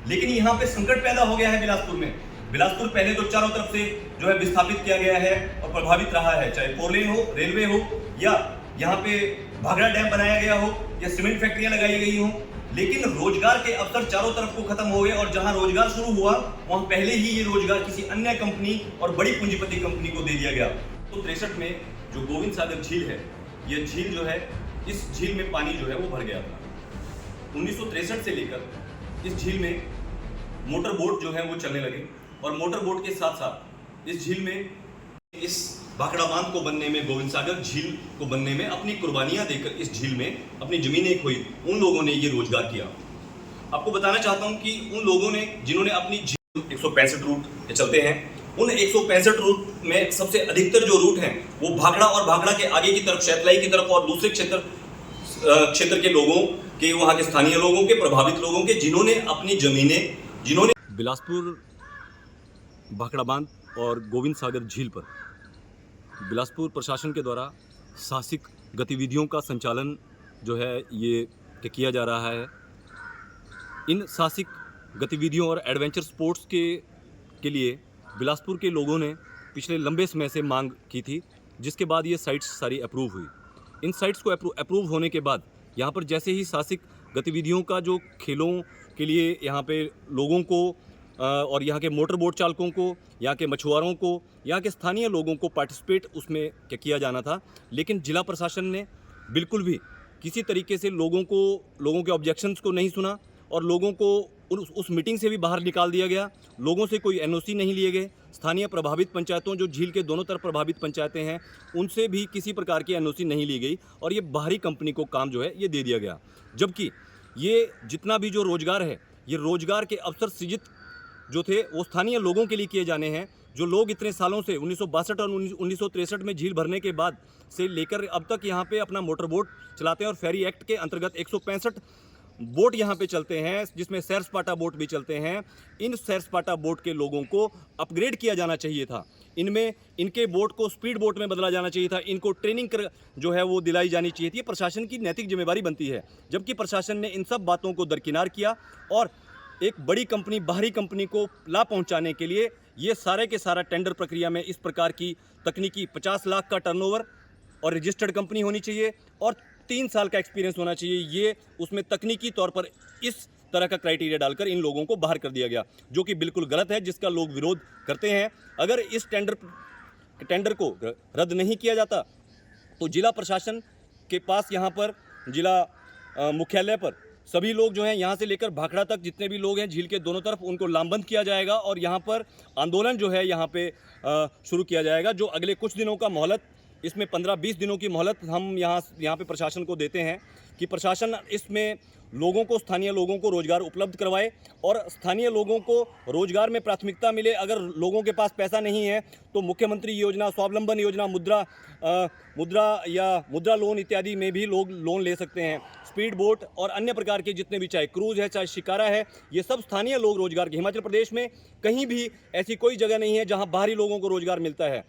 लेकिन यहाँ पे संकट पैदा हो गया है बिलासपुर में। बिलासपुर पहले तो चारों तरफ से जो है विस्थापित किया गया है और प्रभावित रहा है, चाहे 4 लेन हो, रेलवे हो, या यहाँ पे भाखड़ा डैम बनाया गया हो, या सीमेंट फैक्ट्रियां लगाई गई हो। लेकिन रोजगार के अवसर चारों तरफ को खत्म हो गए और जहां रोजगार शुरू हुआ वहां पहले ही ये रोजगार किसी अन्य कंपनी और बड़ी पूंजीपति कंपनी को दे दिया गया। तो 63 में जो गोविंद सागर झील है, ये झील जो है, इस झील में पानी जो है वो भर गया था। 1963 से लेकर इस झील में मोटर बोट जो है वो चलने लगे और मोटर बोट के साथ साथ इस झील में, इस भाखड़ा बांध को बनने में, गोविंद सागर झील को बनने में अपनी कुर्बानियां देकर इस झील में अपनी जमीनें खोई, उन लोगों ने ये रोजगार किया। आपको बताना चाहता हूं कि उन लोगों ने जिन्होंने अपनी झील 165 रूट चलते हैं, उन 165 रूट में सबसे अधिकतर जो रूट हैं वो भाखड़ा और भाखड़ा के आगे की तरफ, शैतलाई की तरफ और दूसरे क्षेत्र के लोगों के, वहाँ के स्थानीय लोगों के, प्रभावित लोगों के, जिन्होंने अपनी जमीनें, जिन्होंने बिलासपुर भाखड़ा बांध और गोविंद सागर झील पर बिलासपुर प्रशासन के द्वारा साहसिक गतिविधियों का संचालन जो है ये किया जा रहा है। इन साहसिक गतिविधियों और एडवेंचर स्पोर्ट्स के लिए बिलासपुर के लोगों ने पिछले लंबे समय से मांग की थी, जिसके बाद ये साइट्स सारी अप्रूव हुई। इन साइट्स को अप्रूव होने के बाद यहाँ पर जैसे ही साहसिक गतिविधियों का जो खेलों के लिए यहाँ पे लोगों को और यहाँ के मोटर बोट चालकों को, यहाँ के मछुआरों को, यहाँ के स्थानीय लोगों को पार्टिसिपेट उसमें किया जाना था, लेकिन जिला प्रशासन ने बिल्कुल भी किसी तरीके से लोगों के ऑब्जेक्शंस को नहीं सुना और लोगों को उस मीटिंग से भी बाहर निकाल दिया गया। लोगों से कोई एनओसी नहीं लिए गए। स्थानीय प्रभावित पंचायतों, जो झील के दोनों तरफ प्रभावित पंचायतें हैं, उनसे भी किसी प्रकार की एनओसी नहीं ली गई और ये बाहरी कंपनी को काम जो है ये दे दिया गया। जबकि ये जितना भी जो रोजगार है, ये रोजगार के अवसर सृजित जो थे वो स्थानीय लोगों के लिए किए जाने हैं। जो लोग इतने सालों से 1962 और 1963 में झील भरने के बाद से लेकर अब तक यहाँ पे अपना मोटर बोट चलाते हैं और फेरी एक्ट के अंतर्गत 165 बोट यहाँ पे चलते हैं, जिसमें सैर सपाटा बोट भी चलते हैं। इन सैर सपाटा बोट के लोगों को अपग्रेड किया जाना चाहिए था। इनके बोट को स्पीड बोट में बदला जाना चाहिए था। इनको ट्रेनिंग जो है वो दिलाई जानी चाहिए थी। ये प्रशासन की नैतिक जिम्मेवारी बनती है। जबकि प्रशासन ने इन सब बातों को दरकिनार किया और एक बड़ी कंपनी, बाहरी कंपनी को लाभ पहुंचाने के लिए ये सारे के सारा टेंडर प्रक्रिया में इस प्रकार की तकनीकी 50 लाख का टर्नओवर और रजिस्टर्ड कंपनी होनी चाहिए और 3 साल का एक्सपीरियंस होना चाहिए। ये उसमें तकनीकी तौर पर इस तरह का क्राइटेरिया डालकर इन लोगों को बाहर कर दिया गया, जो कि बिल्कुल गलत है, जिसका लोग विरोध करते हैं। अगर इस टेंडर को रद्द नहीं किया जाता तो जिला प्रशासन के पास, यहाँ पर जिला मुख्यालय पर सभी लोग जो हैं, यहाँ से लेकर भाखड़ा तक जितने भी लोग हैं झील के दोनों तरफ, उनको लामबंद किया जाएगा और यहाँ पर आंदोलन जो है यहाँ पे शुरू किया जाएगा, जो अगले कुछ दिनों का मोहलत, इसमें 15-20 दिनों की मोहलत हम यहाँ पे प्रशासन को देते हैं कि प्रशासन इसमें लोगों को, स्थानीय लोगों को रोजगार उपलब्ध करवाए और स्थानीय लोगों को रोजगार में प्राथमिकता मिले। अगर लोगों के पास पैसा नहीं है तो मुख्यमंत्री योजना, स्वावलंबन योजना, मुद्रा लोन इत्यादि में भी लोग लोन ले सकते हैं। स्पीड बोट और अन्य प्रकार के जितने भी, चाहे क्रूज है, चाहे शिकारा है, ये सब स्थानीय लोग रोजगार के। हिमाचल प्रदेश में कहीं भी ऐसी कोई जगह नहीं है जहाँ बाहरी लोगों को रोजगार मिलता है।